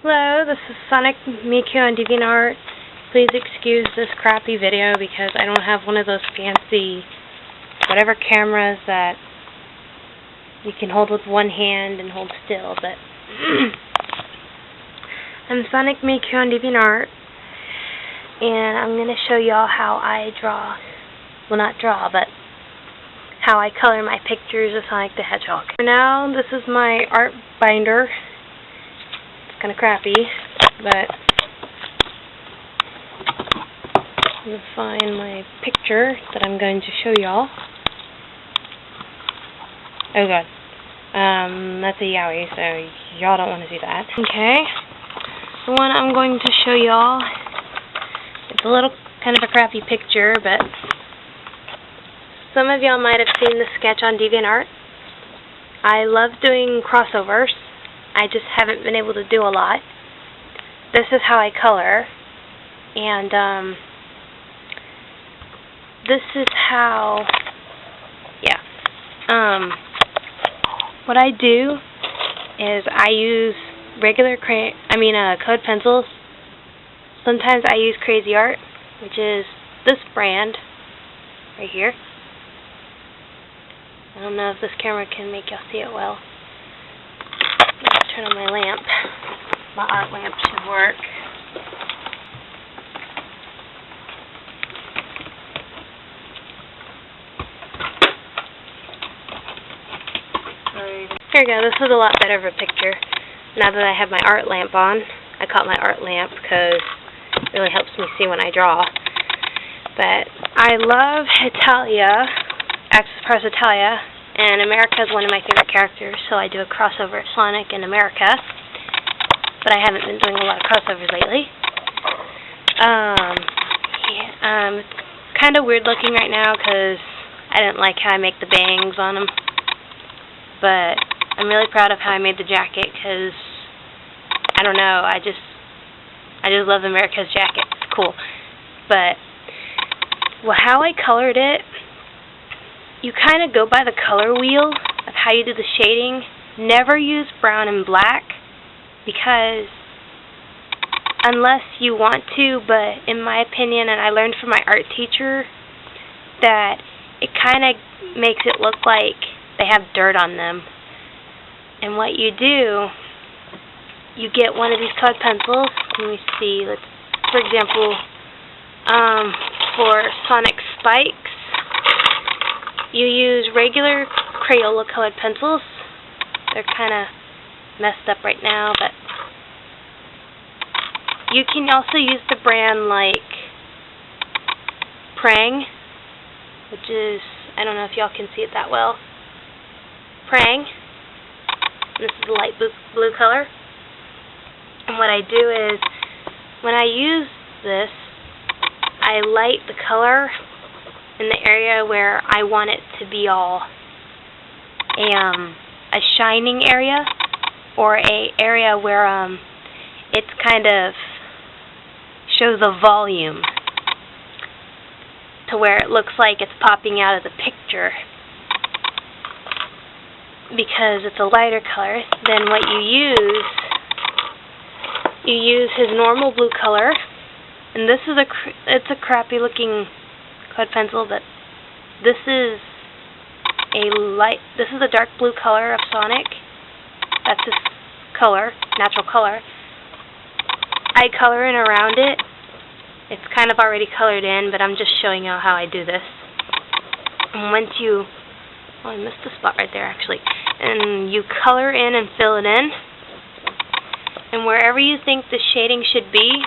Hello, this is Sonic Miku on DeviantArt. Please excuse this crappy video because I don't have one of those fancy whatever cameras that you can hold with one hand and hold still, but I'm Sonic Miku on DeviantArt, and I'm going to show y'all how I draw, well not draw, but how I color my pictures of Sonic the Hedgehog. For now, this is my art binder. Kind of crappy, but I'm going to find my picture that I'm going to show y'all. Oh god, that's a Yowie, so y'all don't want to see that. Okay, the one I'm going to show y'all, it's a little kind of a crappy picture, but some of y'all might have seen the sketch on DeviantArt. I love doing crossovers. I just haven't been able to do a lot. This is how I color, and this is how, what I do is I use regular colored pencils. Sometimes I use Crazy Art, which is this brand right here. I don't know if this camera can make y'all see it well. Let's turn on my lamp. My art lamp should work. Here we go. This is a lot better of a picture. Now that I have my art lamp on, I call it my art lamp because it really helps me see when I draw. But I love Hetalia, Access Press Hetalia. And America is one of my favorite characters, so I do a crossover Sonic in America. But I haven't been doing a lot of crossovers lately. It's kind of weird looking right now because I didn't like how I make the bangs on them. But I'm really proud of how I made the jacket because, I don't know, I just love America's jacket. It's cool. But, well, how I colored it, you kind of go by the color wheel of how you do the shading. Never use brown and black because unless you want to, but in my opinion, and I learned from my art teacher, that it kind of makes it look like they have dirt on them. And what you do, you get one of these colored pencils. Let me see. For example, for Sonic Spikes, you use regular Crayola colored pencils. They're kind of messed up right now, but you can also use the brand like Prang, which is, I don't know if y'all can see it that well. Prang. This is a light blue color. And what I do is, when I use this, I light the color in the area where I want it to be all a shining area, or a area where it's kind of shows a volume to where it looks like it's popping out of the picture. Because it's a lighter color, then what you use his normal blue color, and this is it's a crappy looking colored pencil, but this is a dark blue color of Sonic. That's his color, natural color. I color in around it. It's kind of already colored in, but I'm just showing you how I do this. And once you, I missed a spot right there actually. And you color in and fill it in. And wherever you think the shading should be,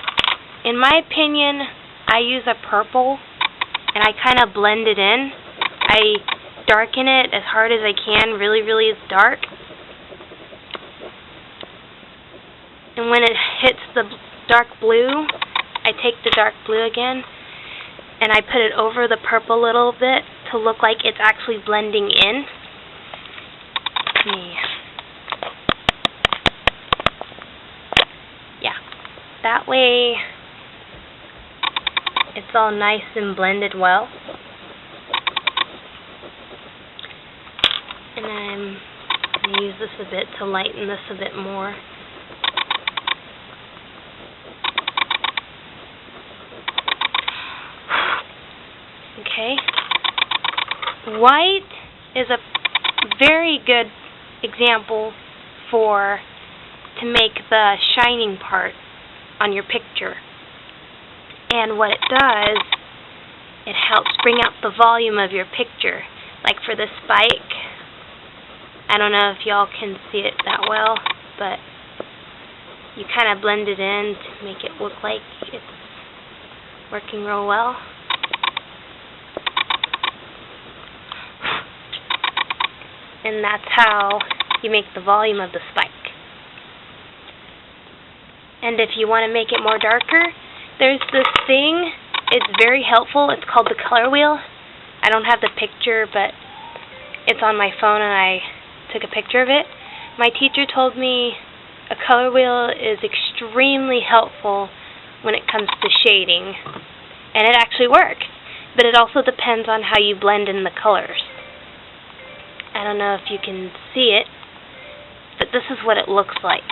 in my opinion, I use a purple and I kind of blend it in. I darken it as hard as I can, really, really dark. And when it hits the dark blue, I take the dark blue again and I put it over the purple a little bit to look like it's actually blending in. Yeah, that way it's all nice and blended well. And I'm going to use this a bit to lighten this a bit more. white is a very good example to make the shining part on your picture. And what it does, it helps bring out the volume of your picture. Like for the spike, I don't know if y'all can see it that well, but you kind of blend it in to make it look like it's working real well. And that's how you make the volume of the spike. And if you want to make it more darker, there's this thing. It's very helpful. It's called the color wheel. I don't have the picture, but it's on my phone and I took a picture of it. My teacher told me a color wheel is extremely helpful when it comes to shading. And it actually works. But it also depends on how you blend in the colors. I don't know if you can see it, but this is what it looks like.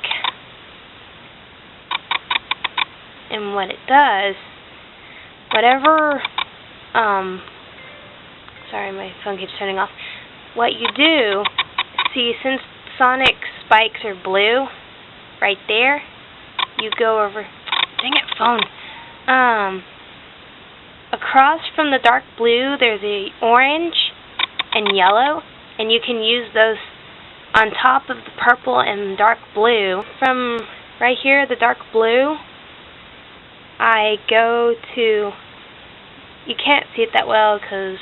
And what it does, whatever, sorry, my phone keeps turning off. What you do, see, since Sonic spikes are blue, right there, you go over, dang it, phone, across from the dark blue, there's a orange and yellow, and you can use those on top of the purple and dark blue. From right here, the dark blue, I go to, you can't see it that well because,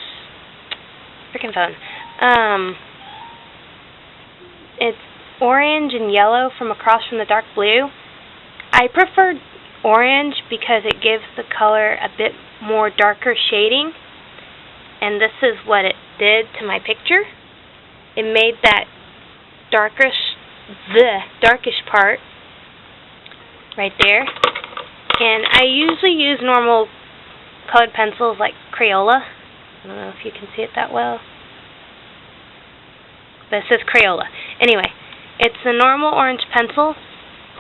freaking phone. It's orange and yellow from across from the dark blue. I prefer orange because it gives the color a bit more darker shading. And this is what it did to my picture. It made that darkish part right there. And I usually use normal colored pencils like Crayola. I don't know if you can see it that well. But it says Crayola. Anyway, it's a normal orange pencil,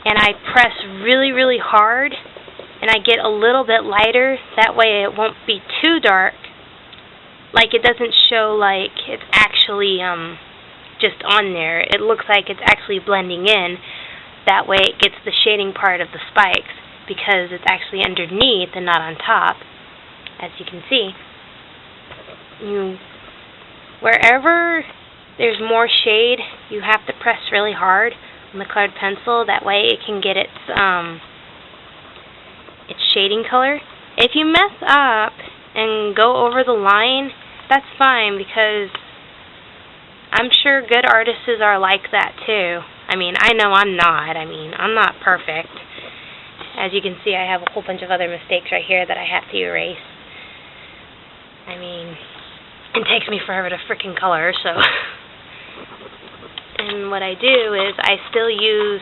and I press really, really hard, and I get a little bit lighter. That way it won't be too dark. Like it doesn't show like it's actually just on there. It looks like it's actually blending in. That way it gets the shading part of the spikes, because it's actually underneath and not on top, as you can see. Wherever there's more shade, you have to press really hard on the colored pencil. That way it can get its shading color. If you mess up and go over the line, that's fine, because I'm sure good artists are like that too. I mean, I know I'm not. I mean, I'm not perfect. As you can see, I have a whole bunch of other mistakes right here that I have to erase. I mean, it takes me forever to frickin' color, so. And what I do is I still use,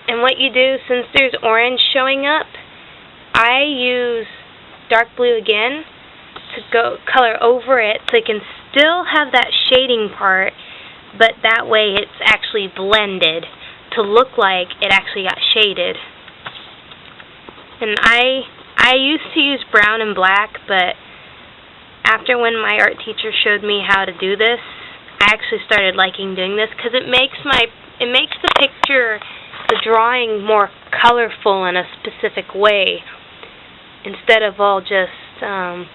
and what you do, since there's orange showing up, I use dark blue again to go color over it so it can still have that shading part, but that way it's actually blended to look like it actually got shaded. And I used to use brown and black, but after when my art teacher showed me how to do this, I actually started liking doing this, because it makes the picture, the drawing, more colorful in a specific way, instead of all just a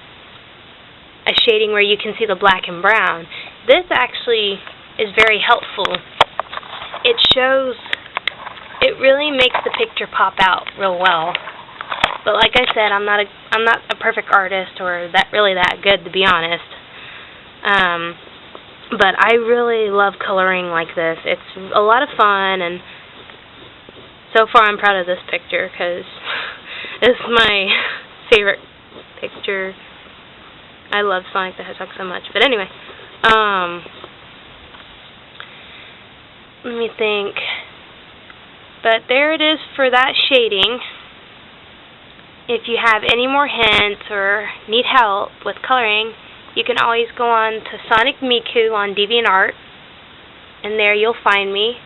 shading where you can see the black and brown. This actually is very helpful. It really makes the picture pop out real well. But like I said, I'm not a perfect artist, or that good, to be honest. But I really love coloring like this. It's a lot of fun, and so far I'm proud of this picture, because it's my favorite picture. I love Sonic the Hedgehog so much. But anyway, let me think. But there it is for that shading. If you have any more hints or need help with coloring, you can always go on to Sonic Miku on DeviantArt, and there you'll find me,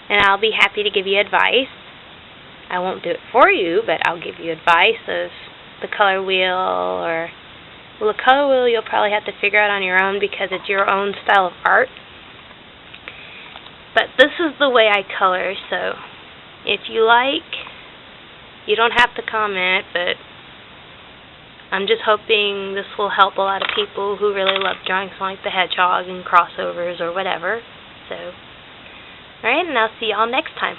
and I'll be happy to give you advice. I won't do it for you, but I'll give you advice of the color wheel, or Well, the color wheel you'll probably have to figure out on your own because it's your own style of art. But this is the way I color, so if you like, you don't have to comment, but I'm just hoping this will help a lot of people who really love drawing Sonic the Hedgehog and crossovers or whatever. So, alright, and I'll see y'all next time.